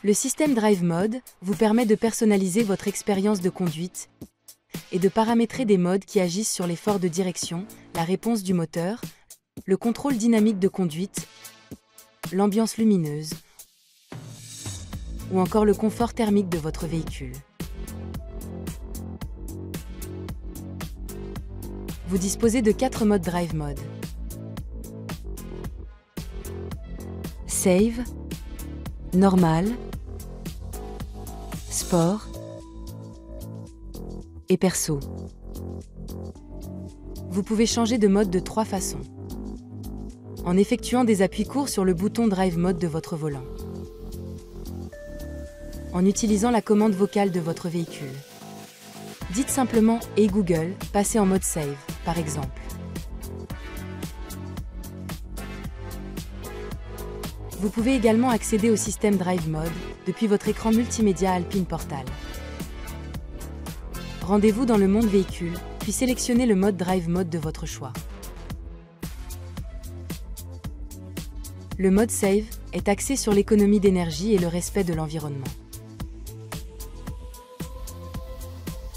Le système Drive Mode vous permet de personnaliser votre expérience de conduite et de paramétrer des modes qui agissent sur l'effort de direction, la réponse du moteur, le contrôle dynamique de conduite, l'ambiance lumineuse ou encore le confort thermique de votre véhicule. Vous disposez de 4 modes Drive Mode. Save, Normal, Sport et Perso. Vous pouvez changer de mode de 3 façons. En effectuant des appuis courts sur le bouton Drive Mode de votre volant. En utilisant la commande vocale de votre véhicule. Dites simplement « Hey Google, passez en mode Save », par exemple. Vous pouvez également accéder au système Drive Mode depuis votre écran multimédia Alpine Portal. Rendez-vous dans le monde véhicule, puis sélectionnez le mode Drive Mode de votre choix. Le mode Save est axé sur l'économie d'énergie et le respect de l'environnement.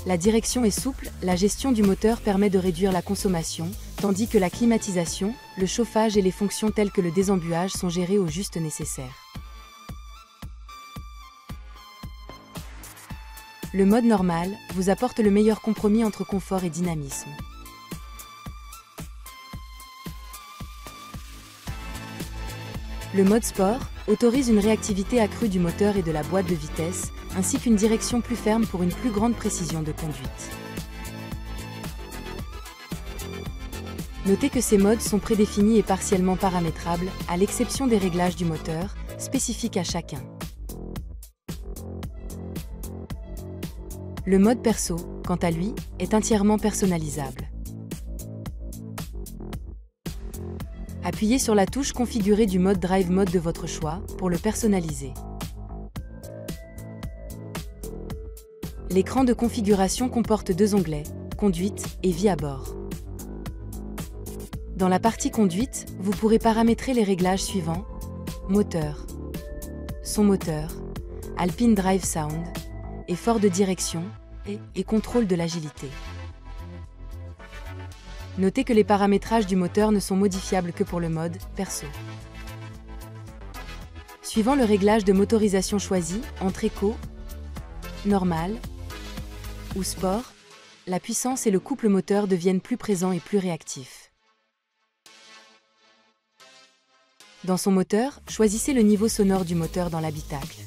La direction est souple, la gestion du moteur permet de réduire la consommation, tandis que la climatisation, le chauffage et les fonctions telles que le désembuage sont gérées au juste nécessaire. Le mode normal vous apporte le meilleur compromis entre confort et dynamisme. Le mode sport autorise une réactivité accrue du moteur et de la boîte de vitesse, ainsi qu'une direction plus ferme pour une plus grande précision de conduite. Notez que ces modes sont prédéfinis et partiellement paramétrables, à l'exception des réglages du moteur, spécifiques à chacun. Le mode perso, quant à lui, est entièrement personnalisable. Appuyez sur la touche configurée du mode Drive Mode de votre choix pour le personnaliser. L'écran de configuration comporte 2 onglets, Conduite et Vie à bord. Dans la partie Conduite, vous pourrez paramétrer les réglages suivants: moteur, son moteur, Alpine Drive Sound, effort de direction et contrôle de l'agilité. Notez que les paramétrages du moteur ne sont modifiables que pour le mode perso. Suivant le réglage de motorisation choisi, entre éco, normal ou sport, la puissance et le couple moteur deviennent plus présents et plus réactifs. Dans son moteur, choisissez le niveau sonore du moteur dans l'habitacle.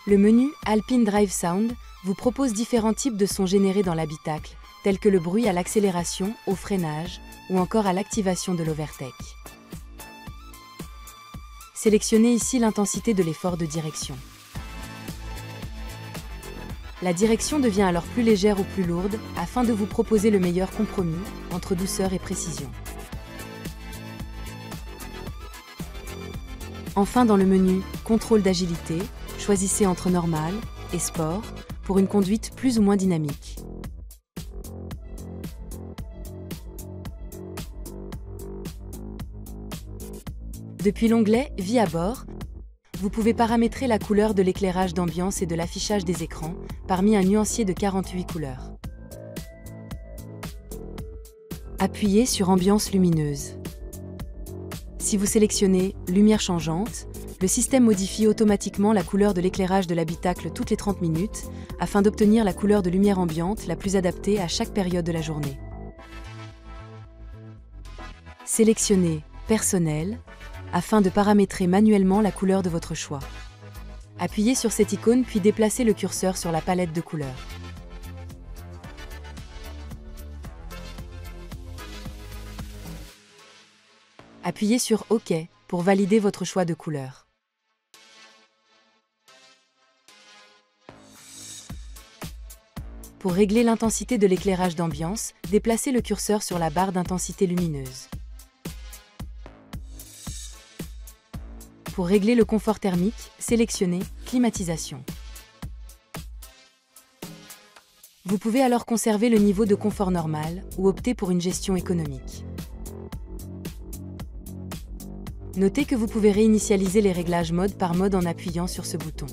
Le menu Alpine Drive Sound vous propose différents types de sons générés dans l'habitacle, tels que le bruit à l'accélération, au freinage ou encore à l'activation de l'overtake. Sélectionnez ici l'intensité de l'effort de direction. La direction devient alors plus légère ou plus lourde afin de vous proposer le meilleur compromis entre douceur et précision. Enfin, dans le menu Contrôle d'agilité, choisissez entre Normal et Sport pour une conduite plus ou moins dynamique. Depuis l'onglet Vie à bord, vous pouvez paramétrer la couleur de l'éclairage d'ambiance et de l'affichage des écrans parmi un nuancier de 48 couleurs. Appuyez sur Ambiance lumineuse. Si vous sélectionnez Lumière changeante, le système modifie automatiquement la couleur de l'éclairage de l'habitacle toutes les 30 minutes afin d'obtenir la couleur de lumière ambiante la plus adaptée à chaque période de la journée. Sélectionnez Personnel afin de paramétrer manuellement la couleur de votre choix. Appuyez sur cette icône puis déplacez le curseur sur la palette de couleurs. Appuyez sur OK pour valider votre choix de couleur. Pour régler l'intensité de l'éclairage d'ambiance, déplacez le curseur sur la barre d'intensité lumineuse. Pour régler le confort thermique, sélectionnez Climatisation. Vous pouvez alors conserver le niveau de confort normal ou opter pour une gestion économique. Notez que vous pouvez réinitialiser les réglages mode par mode en appuyant sur ce bouton.